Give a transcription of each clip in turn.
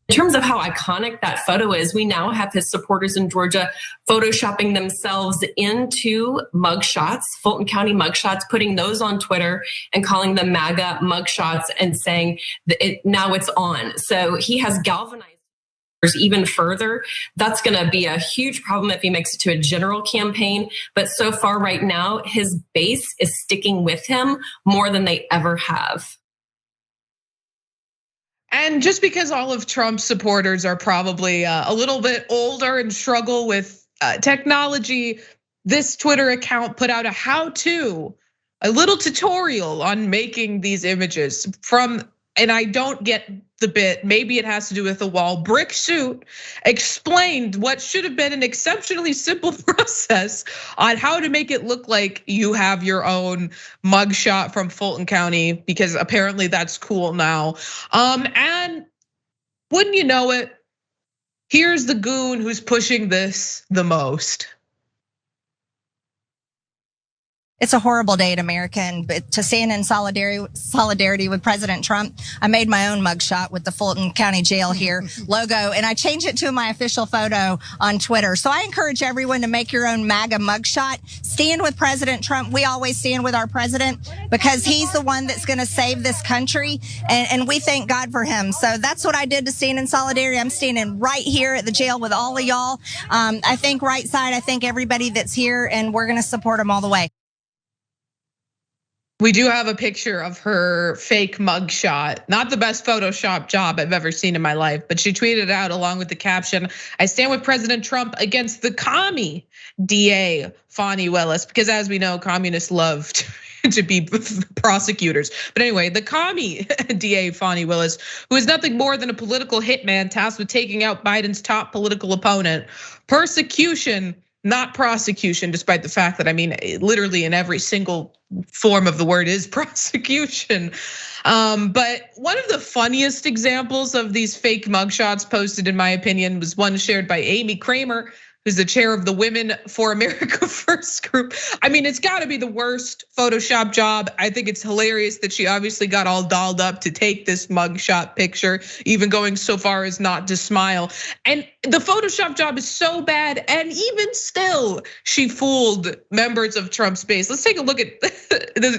In terms of how iconic that photo is, we now have his supporters in Georgia photoshopping themselves into mugshots, Fulton County mugshots, putting those on Twitter and calling them MAGA mugshots and saying that now it's on. So he has galvanized even further. That's going to be a huge problem if he makes it to a general campaign. But so far right now, his base is sticking with him more than they ever have. And just because all of Trump's supporters are probably a little bit older and struggle with technology, this Twitter account put out a little tutorial on making these images and I don't get the bit, maybe it has to do with the wall brick suit, explained what should have been an exceptionally simple process on how to make it look like you have your own mugshot from Fulton County, because apparently that's cool now. And wouldn't you know it, here's the goon who's pushing this the most. It's a horrible day in America, and to stand in solidarity with President Trump, I made my own mugshot with the Fulton County Jail here logo, and I changed it to my official photo on Twitter. So I encourage everyone to make your own MAGA mugshot. Stand with President Trump. We always stand with our president because he's the one that's going to save this country, and we thank God for him. So that's what I did to stand in solidarity. I'm standing right here at the jail with all of y'all. I thank Right Side. I thank everybody that's here, and we're going to support them all the way. We do have a picture of her fake mugshot. Not the best Photoshop job I've ever seen in my life, but she tweeted out along with the caption, "I stand with President Trump against the commie DA Fani Willis," because as we know, communists love to be prosecutors. But anyway, the commie DA Fani Willis, who is nothing more than a political hitman tasked with taking out Biden's top political opponent. Persecution, not prosecution, despite the fact that, I mean, literally in every single form of the word is prosecution. But one of the funniest examples of these fake mugshots posted, in my opinion, was one shared by Amy Kramer, who's the chair of the Women for America First group. I mean, it's gotta be the worst Photoshop job. I think it's hilarious that she obviously got all dolled up to take this mugshot picture, even going so far as not to smile. And the Photoshop job is so bad, and even still, she fooled members of Trump's base. Let's take a look at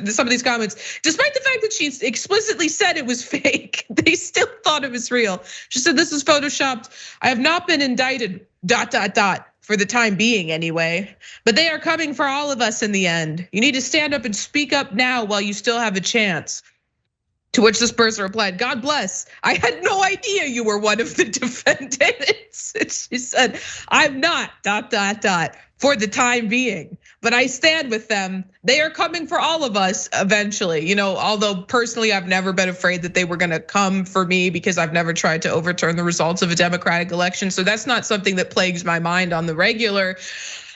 some of these comments. Despite the fact that she explicitly said it was fake, they still thought it was real. She said, "This is Photoshopped. I have not been indicted, ... for the time being anyway. But they are coming for all of us in the end. You need to stand up and speak up now while you still have a chance." To which this person replied, "God bless. I had no idea you were one of the defendants." And she said, "I'm not ... for the time being, but I stand with them. They are coming for all of us eventually." You know, although personally I've never been afraid that they were gonna come for me because I've never tried to overturn the results of a Democratic election. So that's not something that plagues my mind on the regular.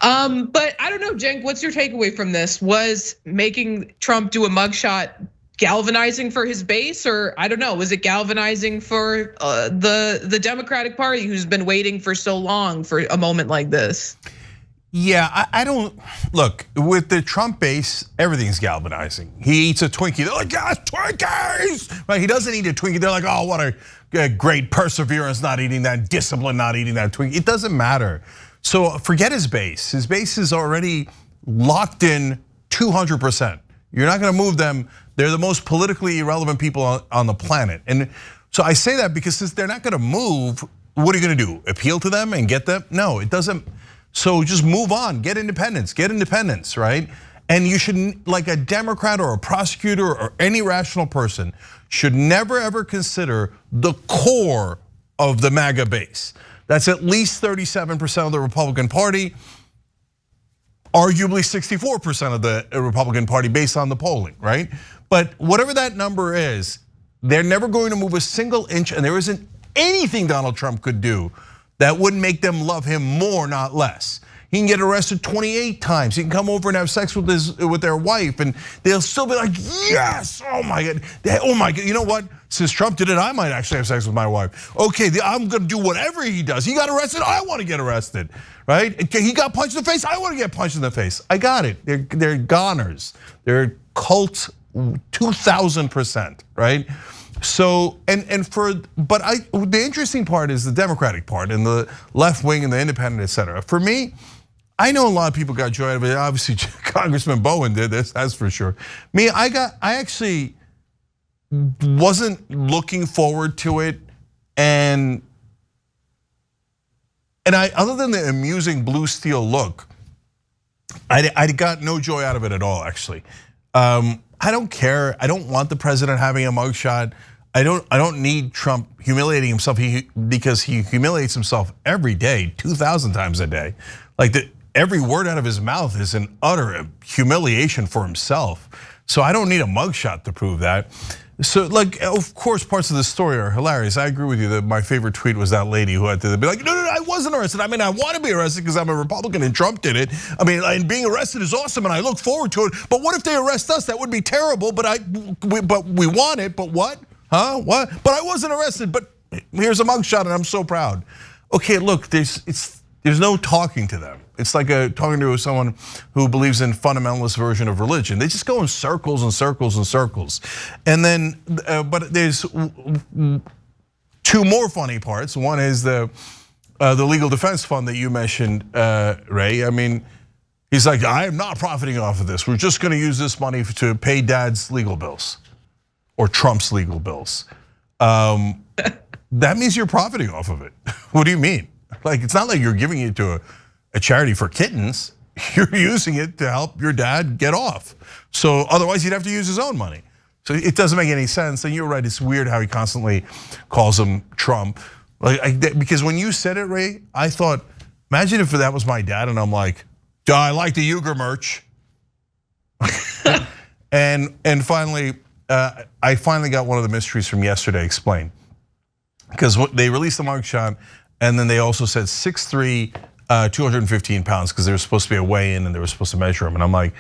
But I don't know, Cenk, what's your takeaway from this? Was making Trump do a mugshot galvanizing for his base, or I don't know, was it galvanizing for the Democratic Party, who's been waiting for so long for a moment like this? Yeah, I don't, look, with the Trump base, everything's galvanizing. He eats a Twinkie, they're like, "Yes, Twinkies!" Right? He doesn't eat a Twinkie, they're like, "Oh, what a great perseverance not eating that, discipline not eating that Twinkie." It doesn't matter. So forget his base. His base is already locked in 200%. You're not gonna move them. They're the most politically irrelevant people on the planet. And so I say that because since they're not gonna move, what are you gonna do? Appeal to them and get them? No, it doesn't. So just move on, get independence, right? And you shouldn't, like a Democrat or a prosecutor or any rational person, should never ever consider the core of the MAGA base. That's at least 37% of the Republican Party, arguably 64% of the Republican Party based on the polling, right? But whatever that number is, they're never going to move a single inch, and there isn't anything Donald Trump could do that wouldn't make them love him more, not less. He can get arrested 28 times. He can come over and have sex with their wife, and they'll still be like, "Yes, oh my God, oh my God." You know what? Since Trump did it, I might actually have sex with my wife. Okay, I'm gonna do whatever he does. He got arrested, I want to get arrested, right? He got punched in the face, I want to get punched in the face. I got it. They're goners. They're cult 2000%, right? So the interesting part is the Democratic part and the left wing and the independent, et cetera. For me, I know a lot of people got joy out of it. Obviously, Congressman Bowen did this, that's for sure. Me, I actually wasn't looking forward to it, and I, other than the amusing blue steel look, I got no joy out of it at all. Actually, I don't care. I don't want the president having a mugshot. I don't need Trump humiliating himself because he humiliates himself every day, 2,000 times a day. Like every word out of his mouth is an utter humiliation for himself. So I don't need a mugshot to prove that. So like, of course, parts of the story are hilarious. I agree with you that my favorite tweet was that lady who had to be like, no, I wasn't arrested. I mean, I want to be arrested because I'm a Republican and Trump did it. I mean, and being arrested is awesome and I look forward to it. But what if they arrest us? That would be terrible, but we want it, but what? Huh, what? But I wasn't arrested, but here's a mugshot and I'm so proud. Okay, look, there's no talking to them. It's like talking to someone who believes in fundamentalist version of religion. They just go in circles and circles and circles. And then, but there's two more funny parts. One is the legal defense fund that you mentioned, Ray. I mean, he's like, I am not profiting off of this. We're just gonna use this money to pay dad's legal bills or Trump's legal bills. That means you're profiting off of it. What do you mean? Like, it's not like you're giving it to a charity for kittens. You're using it to help your dad get off. So otherwise he'd have to use his own money. So it doesn't make any sense. And you're right, it's weird how he constantly calls him Trump. Because when you said it, Ray, I thought, imagine if that was my dad and I'm like, duh, I like the Uygur merch. and finally, I finally got one of the mysteries from yesterday explained. Because they released the mugshot, and then they also said 6'3", 215 pounds, because there was supposed to be a weigh-in and they were supposed to measure him. And I'm like,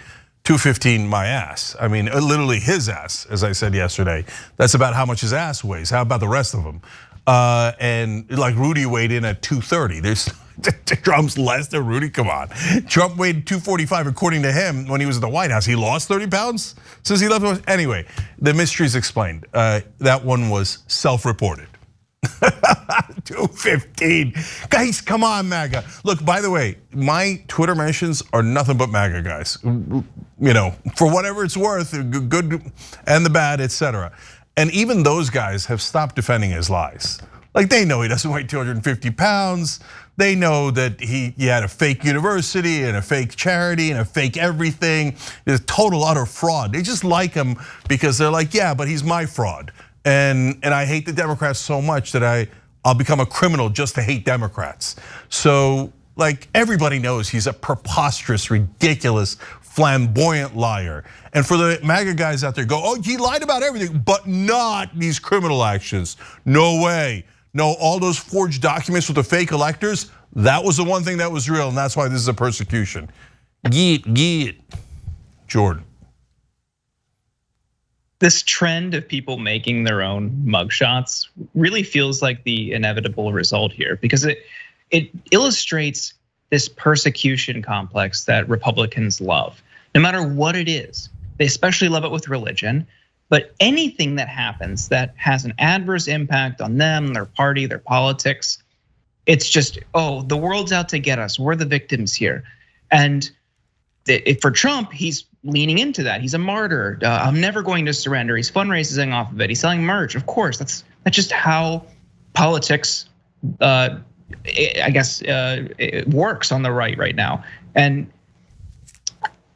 215, my ass. I mean, literally his ass, as I said yesterday. That's about how much his ass weighs. How about the rest of them? And like Rudy weighed in at 230. Trump's less than Rudy, come on. Trump weighed 245 according to him when he was at the White House. He lost 30 pounds since he left. Anyway, the mystery's explained. That one was self-reported. 215. Guys, come on, MAGA. Look, by the way, my Twitter mentions are nothing but MAGA guys. You know, for whatever it's worth, good and the bad, etc. And even those guys have stopped defending his lies. Like, they know he doesn't weigh 250 pounds. They know that he had a fake university and a fake charity and a fake everything. It's a total utter fraud. They just like him because they're like, yeah, but he's my fraud. And I hate the Democrats so much that I'll become a criminal just to hate Democrats. So like, everybody knows he's a preposterous, ridiculous, flamboyant liar. And for the MAGA guys out there go, oh, he lied about everything, but not these criminal actions. No way. No, all those forged documents with the fake electors, that was the one thing that was real, and that's why this is a persecution. Get Jordan. This trend of people making their own mugshots really feels like the inevitable result here, because it illustrates this persecution complex that Republicans love, no matter what it is. They especially love it with religion, but anything that happens that has an adverse impact on them, their party, their politics, it's just, oh, the world's out to get us. We're the victims here. And for Trump, he's leaning into that. He's a martyr. I'm never going to surrender. He's fundraising off of it. He's selling merch. Of course, that's just how politics, I guess, it works on the right now. And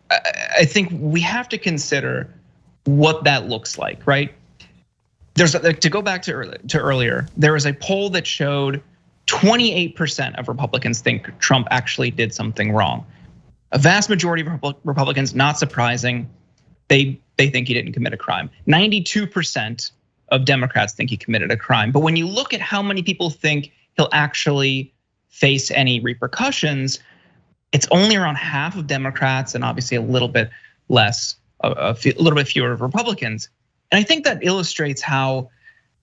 I think we have to consider what that looks like, right? To go back to earlier, there was a poll that showed 28% of Republicans think Trump actually did something wrong. A vast majority of Republicans, not surprising, they think he didn't commit a crime. 92% of Democrats think he committed a crime. But when you look at how many people think he'll actually face any repercussions, it's only around half of Democrats and obviously a little bit less, a little bit fewer of Republicans. And I think that illustrates how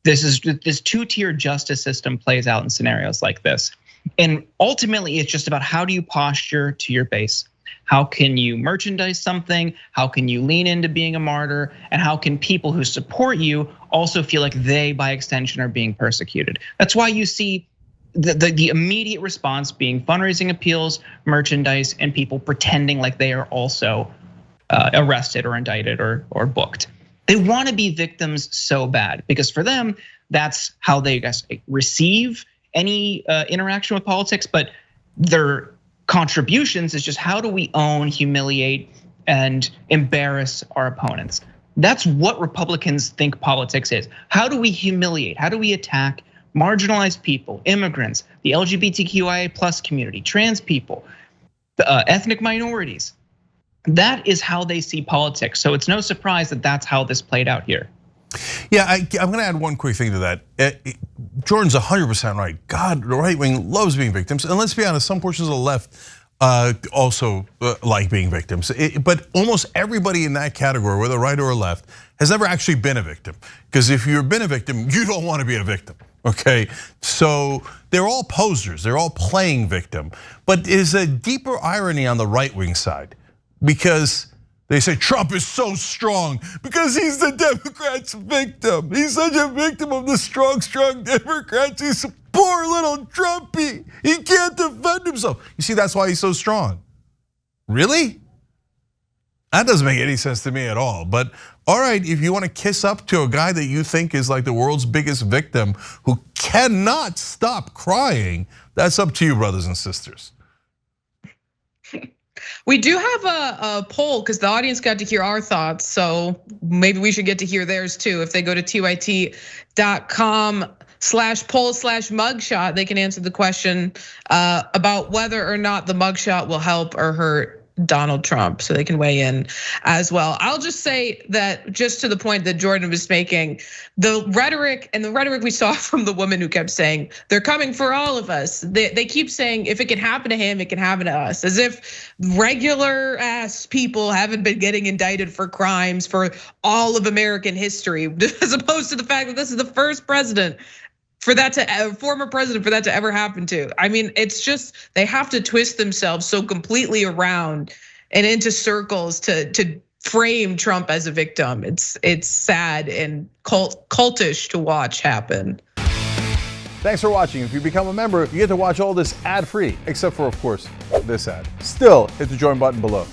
this two-tier justice system plays out in scenarios like this. And ultimately, it's just about how do you posture to your base? How can you merchandise something? How can you lean into being a martyr? And how can people who support you also feel like they, by extension, are being persecuted? That's why you see the immediate response being fundraising appeals, merchandise, and people pretending like they are also arrested or indicted or booked. They want to be victims so bad because for them, that's how they, I guess, receive any interaction with politics. But their contributions is just how do we own, humiliate, and embarrass our opponents? That's what Republicans think politics is. How do we humiliate? How do we attack marginalized people, immigrants, the LGBTQIA plus community, trans people, ethnic minorities? That is how they see politics. So it's no surprise that that's how this played out here. Yeah, I'm gonna add one quick thing to that. Jordan's 100% right. God, the right wing loves being victims. And let's be honest, some portions of the left also like being victims. But almost everybody in that category, whether right or left, has never actually been a victim. Because if you've been a victim, you don't want to be a victim, okay? So they're all posers, they're all playing victim. But there's a deeper irony on the right wing side because they say Trump is so strong because he's the Democrats' victim. He's such a victim of the strong Democrats. He's a poor little Trumpy. He can't defend himself. You see, that's why he's so strong. Really? That doesn't make any sense to me at all. But all right, if you want to kiss up to a guy that you think is like the world's biggest victim who cannot stop crying, that's up to you, brothers and sisters. We do have a poll because the audience got to hear our thoughts. So maybe we should get to hear theirs too. If they go to tyt.com/poll/mugshot, they can answer the question about whether or not the mugshot will help or hurt Donald Trump, so they can weigh in as well. I'll just say that just to the point that Jordan was making, the rhetoric we saw from the woman who kept saying, they're coming for all of us. They keep saying, if it can happen to him, it can happen to us. As if regular ass people haven't been getting indicted for crimes for all of American history, as opposed to the fact that this is the first president former president for that to ever happen to. I mean, it's just, they have to twist themselves so completely around and into circles to frame Trump as a victim. It's sad and cultish to watch happen. Thanks for watching. If you become a member, you get to watch all this ad-free, except for, of course, this ad. Still, hit the join button below.